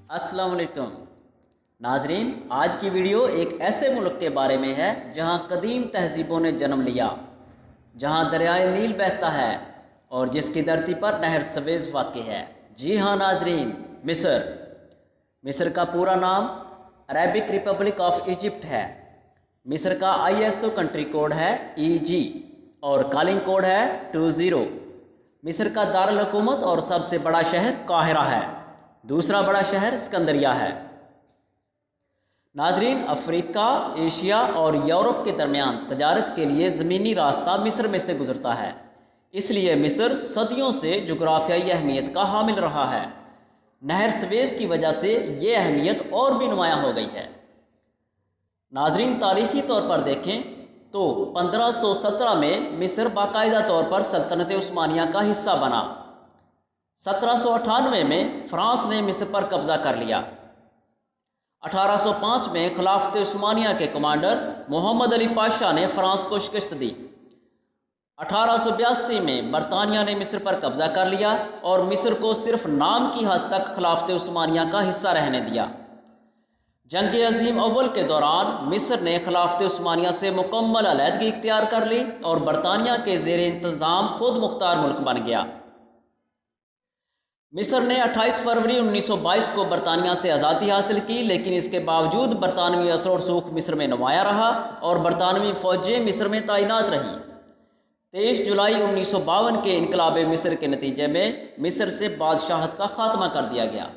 अस्सलाम वालेकुम नाजरीन, आज की वीडियो एक ऐसे मुल्क के बारे में है जहां कदीम तहजीबों ने जन्म लिया, जहां दरियाए नील बहता है और जिसकी धरती पर नहर सवेज वाक़ है। जी हाँ नाजरीन, मिस्र का पूरा नाम अरबिक रिपब्लिक ऑफ इजिप्ट है। मिस्र का ISO कंट्री कोड है EG और कॉलिंग कोड है 20। मिस्र का दारुल हुकूमत और सबसे बड़ा शहर काहिरा है। दूसरा बड़ा शहर सिकंदरिया है। नाजरीन, अफ्रीका, एशिया और यूरोप के दरमियान तजारत के लिए ज़मीनी रास्ता मिस्र में से गुजरता है, इसलिए मिस्र सदियों से जुग्राफियाई अहमियत का हामिल रहा है। नहर सवेज की वजह से ये अहमियत और भी नुमायाँ हो गई है। नाजरीन, तारीख़ी तौर पर देखें तो 1517 में मिस्र बाकायदा तौर पर सल्तनत उस्मानिया का हिस्सा बना। 1798 में फ़्रांस ने मिस्र पर कब्ज़ा कर लिया। 1805 में खिलाफत उस्मानिया के कमांडर मोहम्मद अली पाशा ने फ़्रांस को शिकस्त दी। 1882 में बरतानिया ने मिस्र पर कब्ज़ा कर लिया और मिस्र को सिर्फ नाम की हद तक खिलाफत उस्मानिया का हिस्सा रहने दिया। जंग अज़ीम अव्वल के दौरान मिस्र ने खिलाफत उस्मानिया से मुकम्मल अलहदगी इख्तियार कर ली और बरतानिया के ज़ेर इंतज़ाम खुद मुख्तार मुल्क बन गया। मिस्र ने 28 फरवरी 1922 को बरतानिया से आज़ादी हासिल की, लेकिन इसके बावजूद बरतानवी असर और सूख मिस्र में नुमाया रहा और बरतानवी फ़ौजें मिस्र में तैनात रहीं। 23 जुलाई 1952 के इनकलाब मिस्र के नतीजे में मिस्र से बादशाहत का खात्मा कर दिया गया।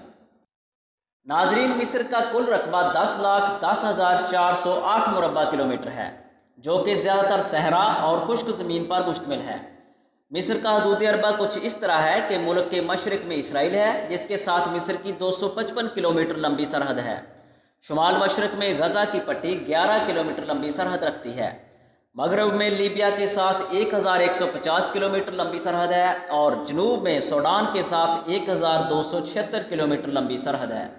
नाजरीन, मिस्र का कुल रकबा 10,10,408 मुरबा किलोमीटर है, जो कि ज़्यादातर सहरा और खुश्क ज़मीन पर मुश्तमिल है। मिस्र का हदूद अरबा कुछ इस तरह है कि मुल्क के मशरक़ में इसराइल है, जिसके साथ मिस्र की 255 किलोमीटर लंबी सरहद है। शुमाल मशरक़ में गज़ा की पट्टी 11 किलोमीटर लंबी सरहद रखती है। मगरब में लीबिया के साथ 1150 किलोमीटर लंबी सरहद है और जनूब में सूडान के साथ 1276 किलोमीटर लंबी सरहद है।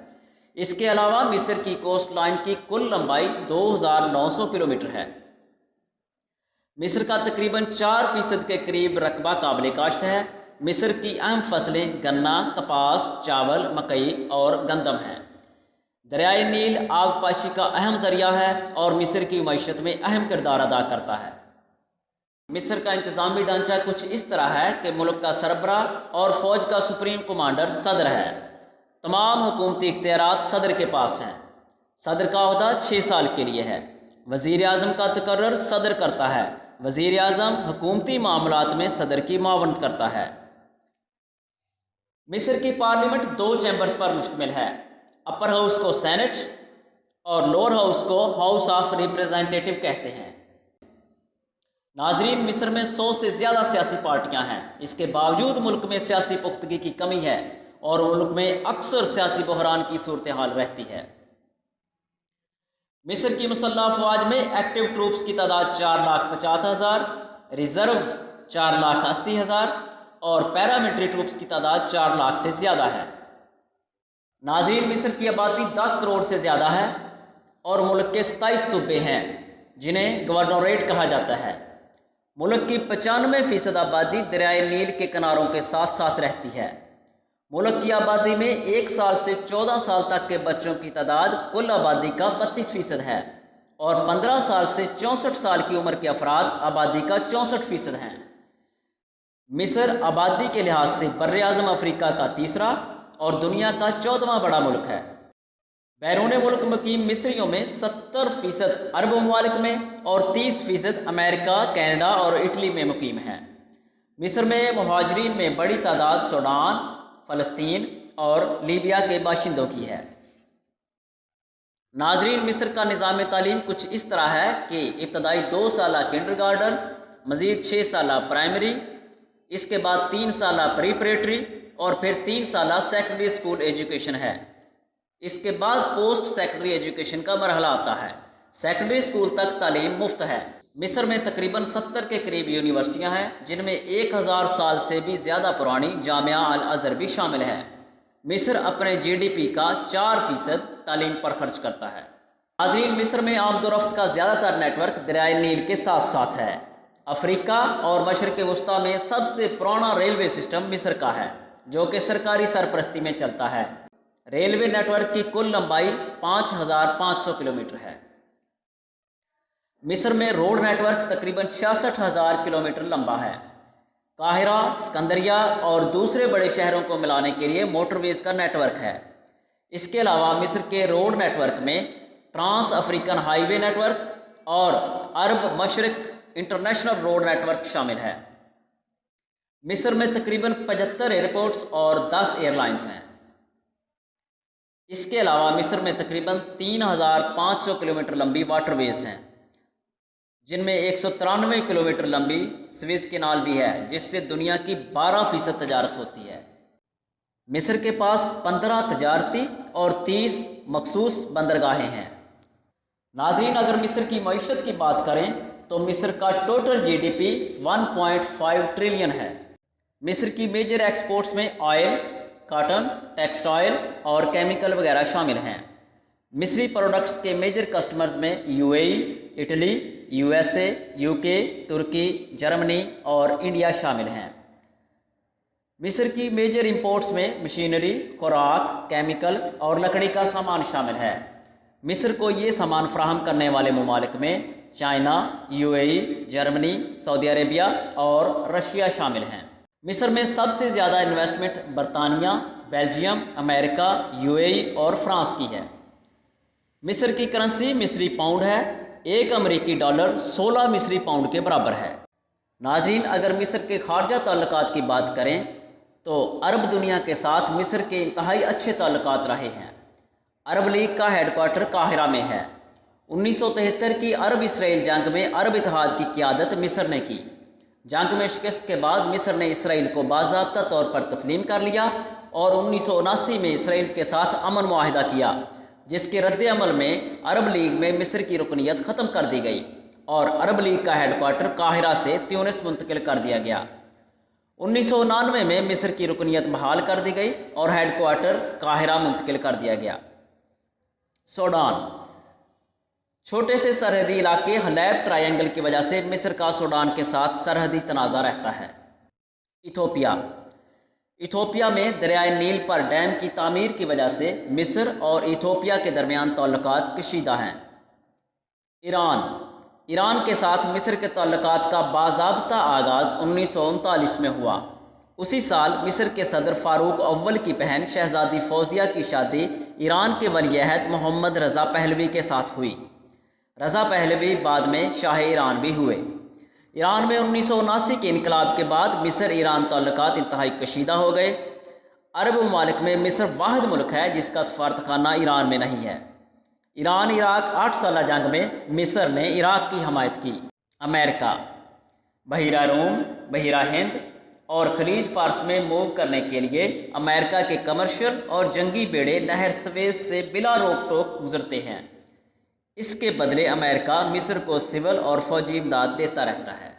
इसके अलावा मिस्र की कोस्ट लाइन की कुल लंबाई 2900 किलोमीटर है। मिस्र का तकरीबन 4% के करीब रकबा काबिल काश्त है। मिस्र की अहम फसलें गन्ना, कपास, चावल, मकई और गंदम हैं। दरियाए नील आबपाशी का अहम ज़रिया है और मिस्र की मईशत में अहम किरदार अदा करता है। मिस्र का इंतज़ामी ढांचा कुछ इस तरह है कि मुल्क का सरबराह और फ़ौज का सुप्रीम कमांडर सदर है। तमाम हुकूमती इख्तियारात सदर के पास हैं। सदर का ओहदा 6 साल के लिए है। वज़ीर आज़म का तकर्रुर सदर करता है। वज़ीर आज़म हुकूमती मामलात में सदर की मावनत करता है। मिस्र की पार्लियामेंट 2 चैम्बर्स पर मुश्तमिल है। अपर हाउस को सेनेट और लोअर हाउस को हाउस ऑफ रिप्रेजेंटेटिव कहते हैं। नाजरीन, मिस्र में 100 से ज़्यादा सियासी पार्टियां हैं। इसके बावजूद मुल्क में सियासी पुख्तगी की कमी है और मुल्क में अक्सर सियासी बहरान की सूरत हाल रहती है। मिस्र की मुसल्लह अफवाज में एक्टिव ट्रूप्स की तादाद 4,50,000, रिज़र्व 4,80,000 और पैरामिलिट्री ट्रूप्स की तादाद 4 लाख से ज़्यादा है। नाज़रीन, मिस्र की आबादी 10 करोड़ से ज़्यादा है और मुल्क के 27 सूबे हैं जिन्हें गवर्नरेट कहा जाता है। मुल्क की 95% आबादी दरियाए नील के किनारों के साथ साथ रहती है। मुल्क की आबादी में 1 साल से 14 साल तक के बच्चों की तादाद कुल आबादी का 32% है और 15 साल से 64 साल की उम्र के अफराद आबादी का 64% हैं। मिस्र आबादी के लिहाज से बर्र आज़म अफ्रीका का तीसरा और दुनिया का 14वां बड़ा मुल्क है। बैरून मुल्क मुकीम मिस्रियों में 70% अरब ममालिक में और 30% अमेरिका, कनाडा और इटली में मुकीम हैं। मिस्र में मुहाजिरीन में बड़ी तादाद सूडान, फ़लस्तीन और लीबिया के बाशिंदों की है। नाजरीन, मिस्र का निज़ाम तालीम कुछ इस तरह है कि इब्तदाई 2 साला किंडरगार्टन, मज़ीद 6 साला प्राइमरी, इसके बाद 3 साला प्रीपरेटरी और फिर 3 साला सेकेंडरी स्कूल एजुकेशन है। इसके बाद पोस्ट सेकेंडरी एजुकेशन का मरहला आता है। सेकेंडरी स्कूल तक तालीम मुफ्त है। मिस्र में तकरीबन 70 के करीब यूनिवर्सिटियां हैं, जिनमें 1000 साल से भी ज़्यादा पुरानी जामिया अल अज़हर भी शामिल है। मिस्र अपने GDP का 4% तालीम पर खर्च करता है। नाज़रीन, मिस्र में आमदोरफ्त का ज़्यादातर नेटवर्क दरियाए नील के साथ साथ है। अफ्रीका और मशरक़ वस्ता में सबसे पुराना रेलवे सिस्टम मिस्र का है, जो कि सरकारी सरपरस्ती में चलता है। रेलवे नेटवर्क की कुल लंबाई 5,500 किलोमीटर है। मिस्र में रोड नेटवर्क तकरीबन 66,000 किलोमीटर लंबा है। काहिरा, सिकंदरिया और दूसरे बड़े शहरों को मिलाने के लिए मोटरवेज का नेटवर्क है। इसके अलावा मिस्र के रोड नेटवर्क में ट्रांस अफ्रीकन हाईवे नेटवर्क और अरब मशरिक इंटरनेशनल रोड नेटवर्क शामिल है। मिस्र में तकरीबन 75 एयरपोर्ट्स और 10 एयरलाइंस हैं। इसके अलावा मिस्र में तकरीबन 3,500 किलोमीटर लंबी वाटरवेज हैं, जिनमें 193 किलोमीटर लंबी स्विस कैनाल भी है, जिससे दुनिया की 12% तजारत होती है। मिस्र के पास 15 तजारती और 30 मखसूस बंदरगाहें हैं। नाज़रीन, अगर मिस्र की मईशत की बात करें तो मिस्र का टोटल GDP 1.5 ट्रिलियन है। मिस्र की मेजर एक्सपोर्ट्स में ऑयल, कॉटन, टेक्सटाइल और केमिकल वगैरह शामिल हैं। मिस्री प्रोडक्ट्स के मेजर कस्टमर्स में UAE, इटली, USA, UK, तुर्की, जर्मनी और इंडिया शामिल हैं। मिस्र की मेजर इंपोर्ट्स में मशीनरी, खुराक, केमिकल और लकड़ी का सामान शामिल है। मिस्र को ये सामान फराहम करने वाले ममालिक में China, UAE, Germany, Saudi Arabia और रशिया शामिल हैं। मिस्र में सबसे ज़्यादा इन्वेस्टमेंट बरतानिया, बेल्जियम, अमेरिका, UAE और फ्रांस की है। मिस्र की करेंसी मिस्री पाउंड है। एक अमेरिकी डॉलर 16 मिस्री पाउंड के बराबर है। नाज़रीन, अगर मिस्र के खारजा ताल्लुकात की बात करें तो अरब दुनिया के साथ मिस्र के इंतहाई अच्छे ताल्लुकात रहे हैं। अरब लीग का हेडक्वार्टर काहिरा में है। 1973 की अरब इसराइल जंग में अरब इत्तेहाद की क़ियादत मिस्र ने की। जंग में शिकस्त के बाद मिस्र ने इसराइल को बाज़ाब्ता तौर पर तस्लीम कर लिया और 1979 में इसराइल के साथ अमन मुआहिदा किया, जिसके रद्द अमल में अरब लीग में मिस्र की रुकनियत ख़त्म कर दी गई और अरब लीग का हेडक्वार्टर काहिरा से त्यूनिस मुंतकिल कर दिया गया। 1999 में मिस्र की रुकनियत बहाल कर दी गई और हेडक्वार्टर काहिरा मुंतकिल कर दिया गया। सूडान, छोटे से सरहदी इलाके हलैब ट्रायंगल की वजह से मिस्र का सूडान के साथ सरहदी तनाज़ा रहता है। इथोपिया में दरियाए नील पर डैम की तामीर की वजह से मिस्र और इथोपिया के दरमियान ताल्लुकात कशीदा हैं। ईरान के साथ मिस्र के ताल्लुकात का बाज़ाब्ता आगाज़ 1939 में हुआ। उसी साल मिस्र के सदर फ़ारूक अव्वल की बहन शहज़ादी फ़ौज़िया की शादी ईरान के वलीअहद मोहम्मद रज़ा पहलवी के साथ हुई। रज़ा पहलवी बाद में शाह ईरान भी हुए। ईरान में 1979 के इनकलाब के बाद मिस्र ईरान ताल्लुकात इंतहाई कशीदा हो गए। अरब ममालिक में मिस्र वाहिद मुल्क है जिसका सफारतखाना ईरान में नहीं है। ईरान इराक 8 साला जंग में मिस्र ने इराक की हमायत की। अमेरिका बहिरा रूम, बहिरा हिंद और खलीज फारस में मूव करने के लिए अमेरिका के कमर्शियल और जंगी बेड़े नहर स्वेज से बिला रोक टोक गुजरते हैं। इसके बदले अमेरिका मिस्र को सिविल और फौजी इमदाद देता रहता है।